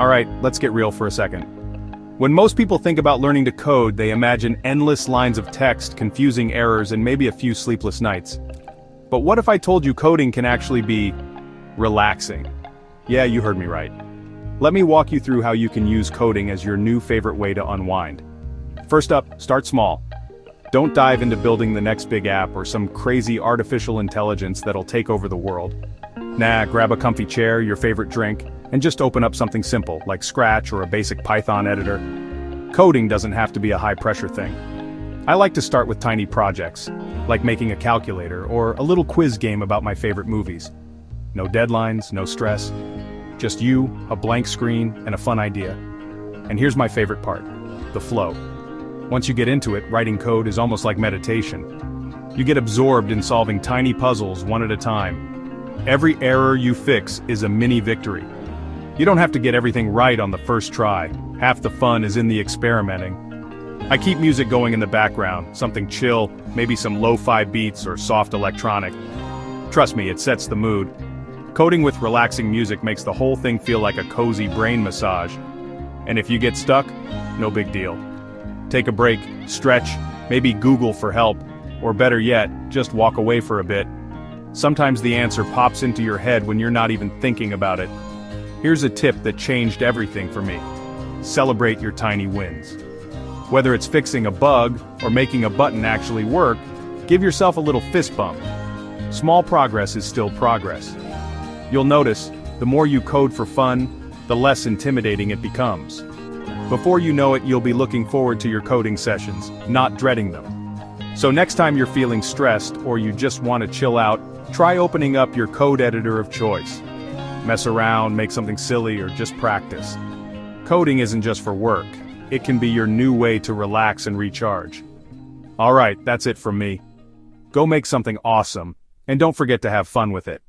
Alright, let's get real for a second. When most people think about learning to code, they imagine endless lines of text, confusing errors, and maybe a few sleepless nights. But what if I told you coding can actually be relaxing? Yeah, you heard me right. Let me walk you through how you can use coding as your new favorite way to unwind. First up, start small. Don't dive into building the next big app or some crazy artificial intelligence that'll take over the world. Nah, grab a comfy chair, your favorite drink, and just open up something simple, like Scratch or a basic Python editor. Coding doesn't have to be a high-pressure thing. I like to start with tiny projects, like making a calculator or a little quiz game about my favorite movies. No deadlines, no stress. Just you, a blank screen, and a fun idea. And here's my favorite part, the flow. Once you get into it, writing code is almost like meditation. You get absorbed in solving tiny puzzles one at a time. Every error you fix is a mini victory. You don't have to get everything right on the first try. Half the fun is in the experimenting. I keep music going in the background, something chill, maybe some lo-fi beats or soft electronic. Trust me, it sets the mood. Coding with relaxing music makes the whole thing feel like a cozy brain massage. And if you get stuck, no big deal. Take a break, stretch, maybe Google for help, or better yet, just walk away for a bit. Sometimes the answer pops into your head when you're not even thinking about it. Here's a tip that changed everything for me. Celebrate your tiny wins. Whether it's fixing a bug or making a button actually work, give yourself a little fist bump. Small progress is still progress. You'll notice, the more you code for fun, the less intimidating it becomes. Before you know it, you'll be looking forward to your coding sessions, not dreading them. So next time you're feeling stressed or you just want to chill out, try opening up your code editor of choice. Mess around, make something silly, or just practice. Coding isn't just for work. It can be your new way to relax and recharge. Alright, that's it from me. Go make something awesome, and don't forget to have fun with it.